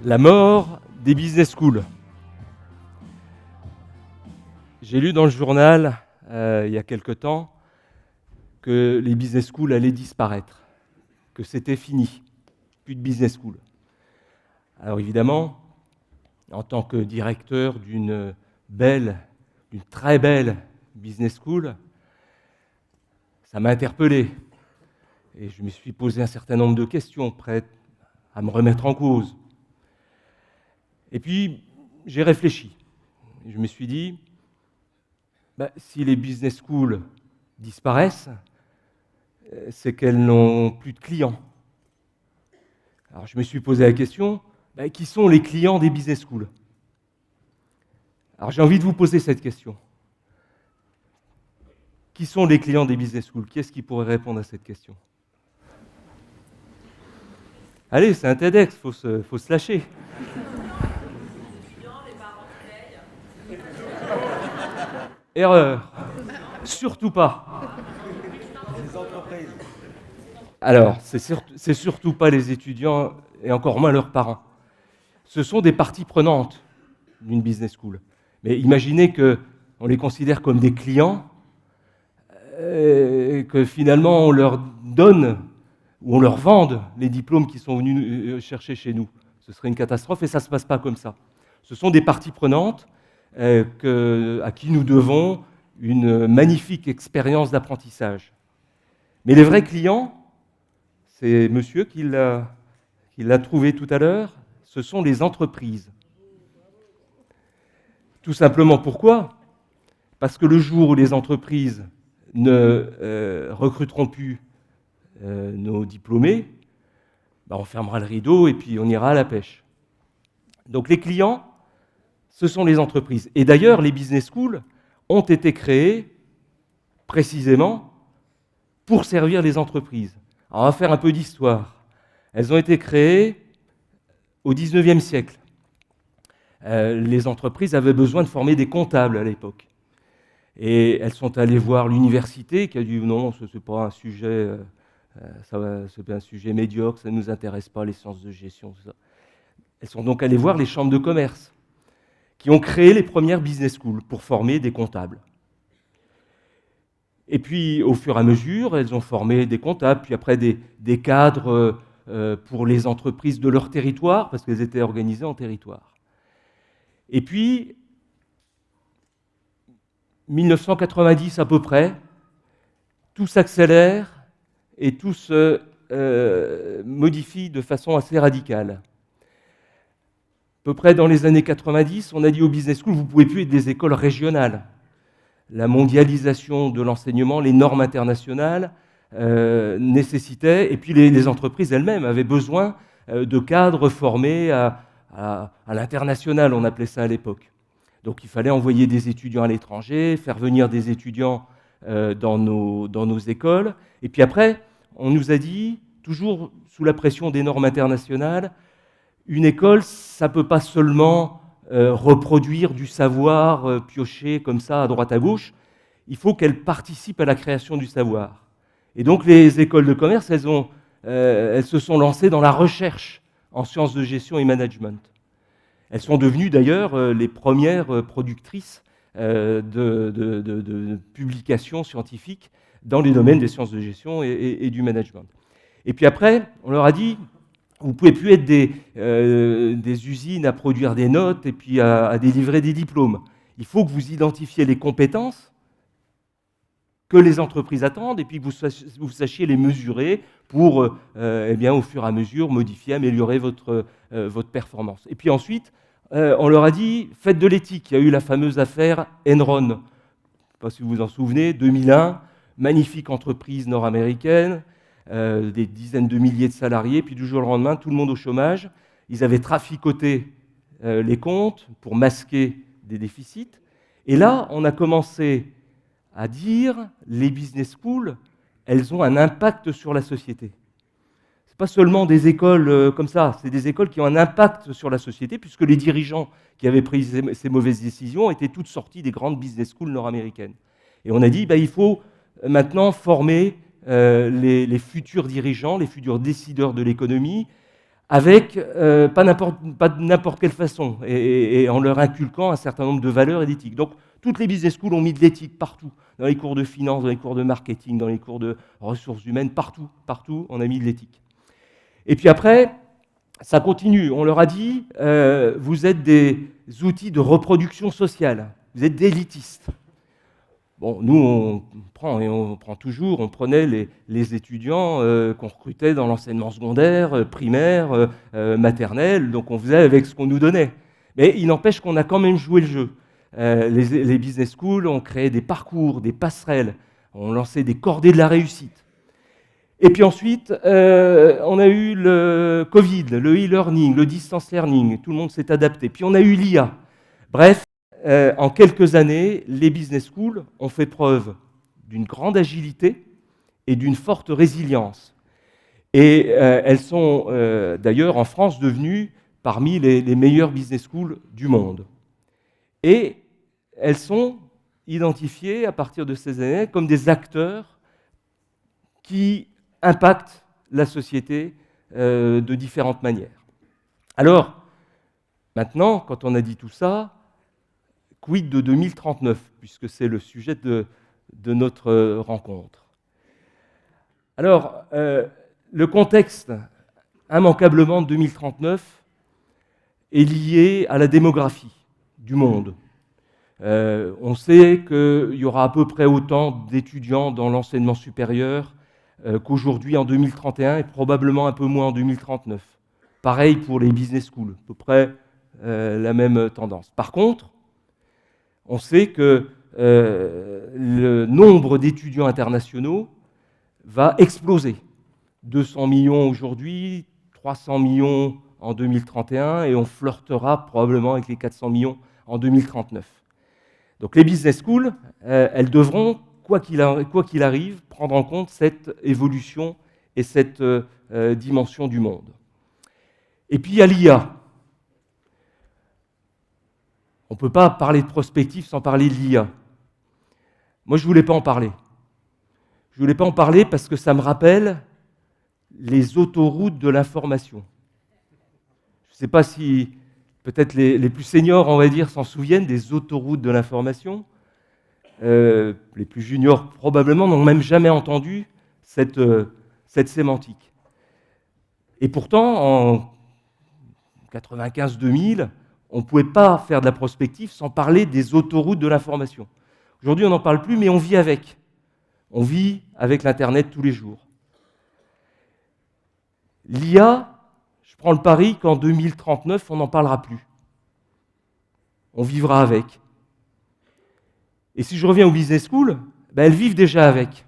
La mort des business schools. J'ai lu dans le journal, il y a quelque temps, que les business schools allaient disparaître, que c'était fini, plus de business school. Alors évidemment, en tant que directeur d'une très belle business school, ça m'a interpellé. Et je me suis posé un certain nombre de questions, prêtes à me remettre en cause. Et puis, j'ai réfléchi. Je me suis dit, si les business schools disparaissent, c'est qu'elles n'ont plus de clients. Alors je me suis posé la question, qui sont les clients des business schools? Alors j'ai envie de vous poser cette question. Qui sont les clients des business schools? Qui est-ce qui pourrait répondre à cette question? Allez, c'est un TEDx, faut se lâcher. Erreur. Surtout pas. Les entreprises. Alors, c'est surtout pas les étudiants et encore moins leurs parents. Ce sont des parties prenantes d'une business school. Mais imaginez qu'on les considère comme des clients, et que finalement on leur donne ou on leur vende les diplômes qu'ils sont venus chercher chez nous. Ce serait une catastrophe et ça ne se passe pas comme ça. Ce sont des parties prenantes à qui nous devons une magnifique expérience d'apprentissage. Mais les vrais clients, c'est monsieur qui l'a trouvé tout à l'heure, ce sont les entreprises. Tout simplement pourquoi? Parce que le jour où les entreprises ne recruteront plus nos diplômés, on fermera le rideau et puis on ira à la pêche. Donc les clients, ce sont les entreprises. Et d'ailleurs, les business schools ont été créés précisément pour servir les entreprises. Alors on va faire un peu d'histoire. Elles ont été créées au XIXe siècle. Les entreprises avaient besoin de former des comptables à l'époque. Et elles sont allées voir l'université qui a dit non, ce n'est pas un sujet, c'est un sujet médiocre, ça ne nous intéresse pas, les sciences de gestion, tout ça. Elles sont donc allées voir les chambres de commerce qui ont créé les premières business schools pour former des comptables. Et puis, au fur et à mesure, elles ont formé des comptables, puis après des cadres pour les entreprises de leur territoire, parce qu'elles étaient organisées en territoire. Et puis, 1990 à peu près, tout s'accélère et tout se modifie de façon assez radicale. À peu près dans les années 90, on a dit aux business schools, vous ne pouvez plus être des écoles régionales. La mondialisation de l'enseignement, les normes internationales nécessitaient, et puis les entreprises elles-mêmes avaient besoin de cadres formés à l'international, on appelait ça à l'époque. Donc il fallait envoyer des étudiants à l'étranger, faire venir des étudiants dans nos écoles. Et puis après, on nous a dit, toujours sous la pression des normes internationales, une école, ça ne peut pas seulement reproduire du savoir pioché comme ça à droite à gauche, il faut qu'elle participe à la création du savoir. Et donc les écoles de commerce, elles se sont lancées dans la recherche en sciences de gestion et management. Elles sont devenues d'ailleurs les premières productrices de publications scientifiques dans les domaines des sciences de gestion et du management. Et puis après, on leur a dit, vous ne pouvez plus être des usines à produire des notes et puis à délivrer des diplômes. Il faut que vous identifiez les compétences que les entreprises attendent et puis que vous sachiez les mesurer pour, au fur et à mesure, modifier, améliorer votre performance. Et puis ensuite, on leur a dit, faites de l'éthique. Il y a eu la fameuse affaire Enron. Je ne sais pas si vous vous en souvenez, 2001, magnifique entreprise nord-américaine, des dizaines de milliers de salariés, puis du jour au lendemain, tout le monde au chômage. Ils avaient traficoté les comptes pour masquer des déficits. Et là, on a commencé à dire, les business schools, elles ont un impact sur la société. Ce n'est pas seulement des écoles comme ça, c'est des écoles qui ont un impact sur la société, puisque les dirigeants qui avaient pris ces mauvaises décisions étaient toutes sortis des grandes business schools nord-américaines. Et on a dit, il faut maintenant former les futurs dirigeants, les futurs décideurs de l'économie, avec pas de n'importe quelle façon, et en leur inculquant un certain nombre de valeurs et d'éthiques. Donc, toutes les business schools ont mis de l'éthique partout, dans les cours de finance, dans les cours de marketing, dans les cours de ressources humaines, partout, on a mis de l'éthique. Et puis après, ça continue. On leur a dit, vous êtes des outils de reproduction sociale, vous êtes des élitistes. Bon, nous, on prenait les étudiants qu'on recrutait dans l'enseignement secondaire, primaire, maternelle, donc on faisait avec ce qu'on nous donnait. Mais il n'empêche qu'on a quand même joué le jeu. Les business schools ont créé des parcours, des passerelles, ont lancé des cordées de la réussite. Et puis ensuite, on a eu le Covid, le e-learning, le distance learning, tout le monde s'est adapté. Puis on a eu l'IA. Bref, en quelques années, les business schools ont fait preuve d'une grande agilité et d'une forte résilience. Et elles sont d'ailleurs en France devenues parmi les meilleures business schools du monde. Et elles sont identifiées à partir de ces années comme des acteurs qui impactent la société de différentes manières. Alors, maintenant, quand on a dit tout ça, quid de 2039, puisque c'est le sujet de notre rencontre. Alors, le contexte, immanquablement de 2039, est lié à la démographie du monde. On sait qu'il y aura à peu près autant d'étudiants dans l'enseignement supérieur qu'aujourd'hui en 2031 et probablement un peu moins en 2039. Pareil pour les business schools, à peu près la même tendance. Par contre, on sait que le nombre d'étudiants internationaux va exploser. 200 millions aujourd'hui, 300 millions en 2031, et on flirtera probablement avec les 400 millions en 2039. Donc les business schools, elles devront, quoi qu'il arrive, prendre en compte cette évolution et cette dimension du monde. Et puis il y a l'IA. On ne peut pas parler de prospective sans parler de l'IA. Moi, je ne voulais pas en parler. Je ne voulais pas en parler parce que ça me rappelle les autoroutes de l'information. Je ne sais pas si peut-être les plus seniors, on va dire, s'en souviennent des autoroutes de l'information. Les plus juniors, probablement, n'ont même jamais entendu cette sémantique. Et pourtant, en 95-2000, on ne pouvait pas faire de la prospective sans parler des autoroutes de l'information. Aujourd'hui, on n'en parle plus, mais on vit avec. On vit avec l'Internet tous les jours. L'IA, je prends le pari qu'en 2039, on n'en parlera plus. On vivra avec. Et si je reviens aux business schools, elles vivent déjà avec.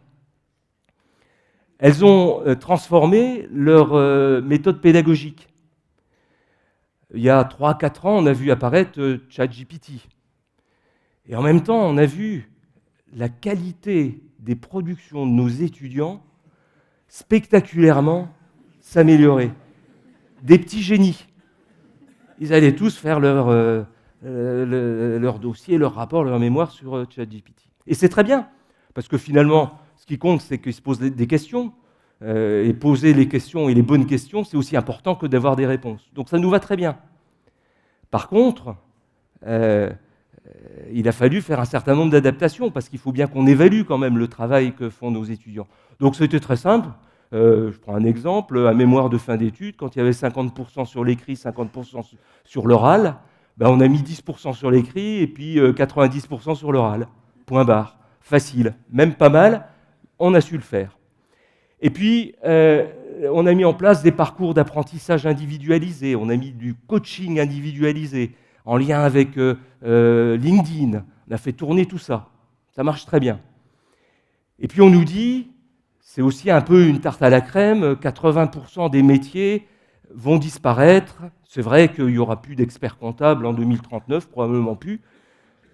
Elles ont transformé leur méthode pédagogique. Il y a 3-4 ans, on a vu apparaître ChatGPT. Et en même temps, on a vu la qualité des productions de nos étudiants spectaculairement s'améliorer. Des petits génies. Ils allaient tous faire leur dossier, leur rapport, leur mémoire sur ChatGPT. Et c'est très bien, parce que finalement, ce qui compte, c'est qu'ils se posent des questions. Et poser les questions et les bonnes questions, c'est aussi important que d'avoir des réponses. Donc ça nous va très bien. Par contre, il a fallu faire un certain nombre d'adaptations, parce qu'il faut bien qu'on évalue quand même le travail que font nos étudiants. Donc c'était très simple. Je prends un exemple, un mémoire de fin d'études, quand il y avait 50% sur l'écrit, 50% sur l'oral, on a mis 10% sur l'écrit et puis 90% sur l'oral. Point barre. Facile. Même pas mal, on a su le faire. Et puis, on a mis en place des parcours d'apprentissage individualisés, on a mis du coaching individualisé, en lien avec LinkedIn. On a fait tourner tout ça. Ça marche très bien. Et puis, on nous dit, c'est aussi un peu une tarte à la crème, 80% des métiers vont disparaître. C'est vrai qu'il n'y aura plus d'experts comptables en 2039, probablement plus.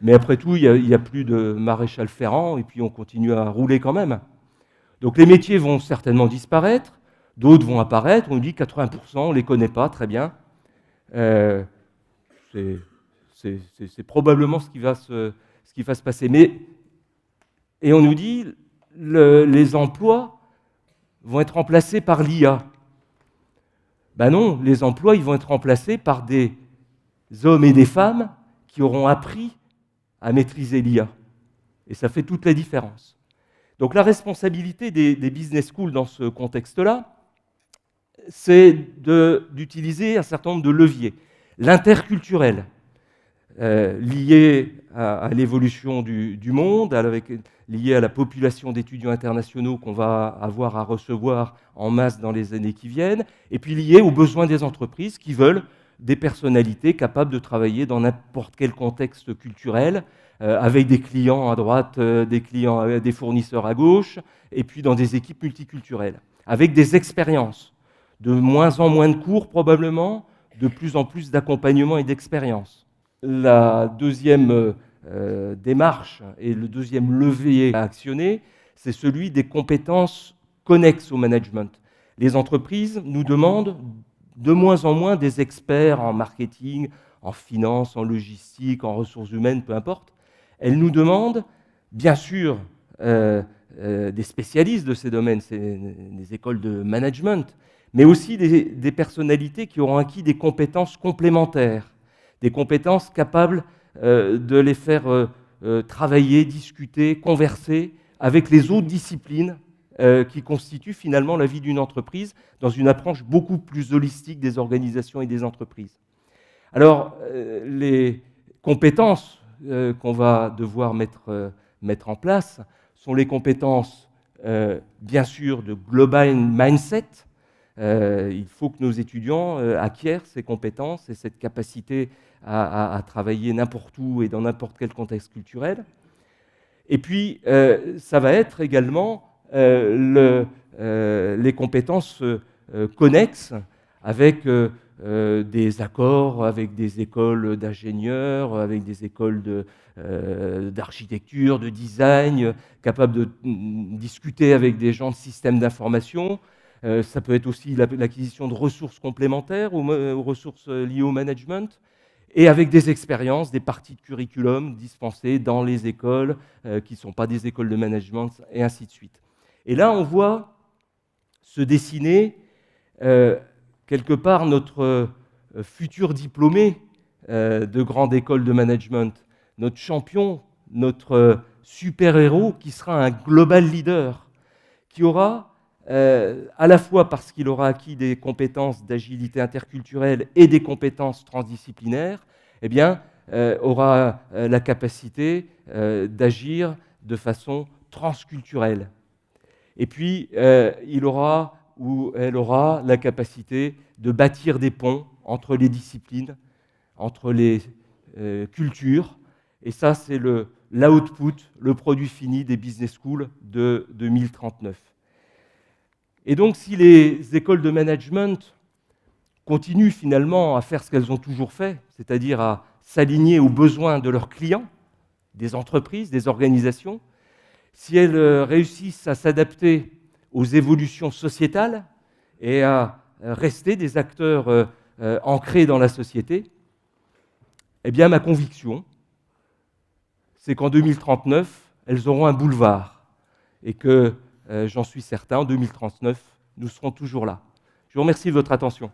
Mais après tout, il n'y a plus de maréchal Ferrand, et puis on continue à rouler quand même. Donc les métiers vont certainement disparaître, d'autres vont apparaître, on nous dit 80%, on ne les connaît pas, très bien. C'est probablement ce qui va se passer. Et on nous dit les emplois vont être remplacés par l'IA. Ben non, les emplois ils vont être remplacés par des hommes et des femmes qui auront appris à maîtriser l'IA. Et ça fait toute la différence. Donc la responsabilité des business schools dans ce contexte-là, c'est d'utiliser un certain nombre de leviers. L'interculturel, lié à l'évolution du monde, lié à la population d'étudiants internationaux qu'on va avoir à recevoir en masse dans les années qui viennent, et puis lié aux besoins des entreprises qui veulent des personnalités capables de travailler dans n'importe quel contexte culturel, avec des clients à droite, des fournisseurs à gauche, et puis dans des équipes multiculturelles, avec des expériences, de moins en moins de cours probablement, de plus en plus d'accompagnement et d'expérience. La deuxième démarche et le deuxième levier à actionner, c'est celui des compétences connexes au management. Les entreprises nous demandent de moins en moins des experts en marketing, en finance, en logistique, en ressources humaines, peu importe. Elles nous demandent, bien sûr, des spécialistes de ces domaines, c'est des écoles de management, mais aussi des personnalités qui auront acquis des compétences complémentaires, des compétences capables de les faire travailler, discuter, converser avec les autres disciplines qui constituent finalement la vie d'une entreprise dans une approche beaucoup plus holistique des organisations et des entreprises. Alors, les compétences qu'on va devoir mettre en place sont les compétences, bien sûr, de global mindset. Il faut que nos étudiants acquièrent ces compétences et cette capacité à travailler n'importe où et dans n'importe quel contexte culturel. Et puis, ça va être également les compétences connexes avec des accords, avec des écoles d'ingénieurs, avec des écoles d'architecture, de design, capables de discuter avec des gens de systèmes d'information. Ça peut être aussi l'acquisition de ressources complémentaires aux ressources liées au management, et avec des expériences, des parties de curriculum dispensées dans les écoles qui ne sont pas des écoles de management, et ainsi de suite. Et là, on voit se dessiner quelque part notre futur diplômé de grande école de management, notre champion, notre super-héros qui sera un global leader, qui aura, à la fois parce qu'il aura acquis des compétences d'agilité interculturelle et des compétences transdisciplinaires, eh bien, aura la capacité d'agir de façon transculturelle. Et puis, il aura ou elle aura la capacité de bâtir des ponts entre les disciplines, entre les cultures. Et ça, c'est l'output, le produit fini des business schools de 2039. Et donc, si les écoles de management continuent finalement à faire ce qu'elles ont toujours fait, c'est-à-dire à s'aligner aux besoins de leurs clients, des entreprises, des organisations, si elles réussissent à s'adapter aux évolutions sociétales et à rester des acteurs ancrés dans la société, eh bien, ma conviction, c'est qu'en 2039, elles auront un boulevard et que, j'en suis certain, en 2039, nous serons toujours là. Je vous remercie de votre attention.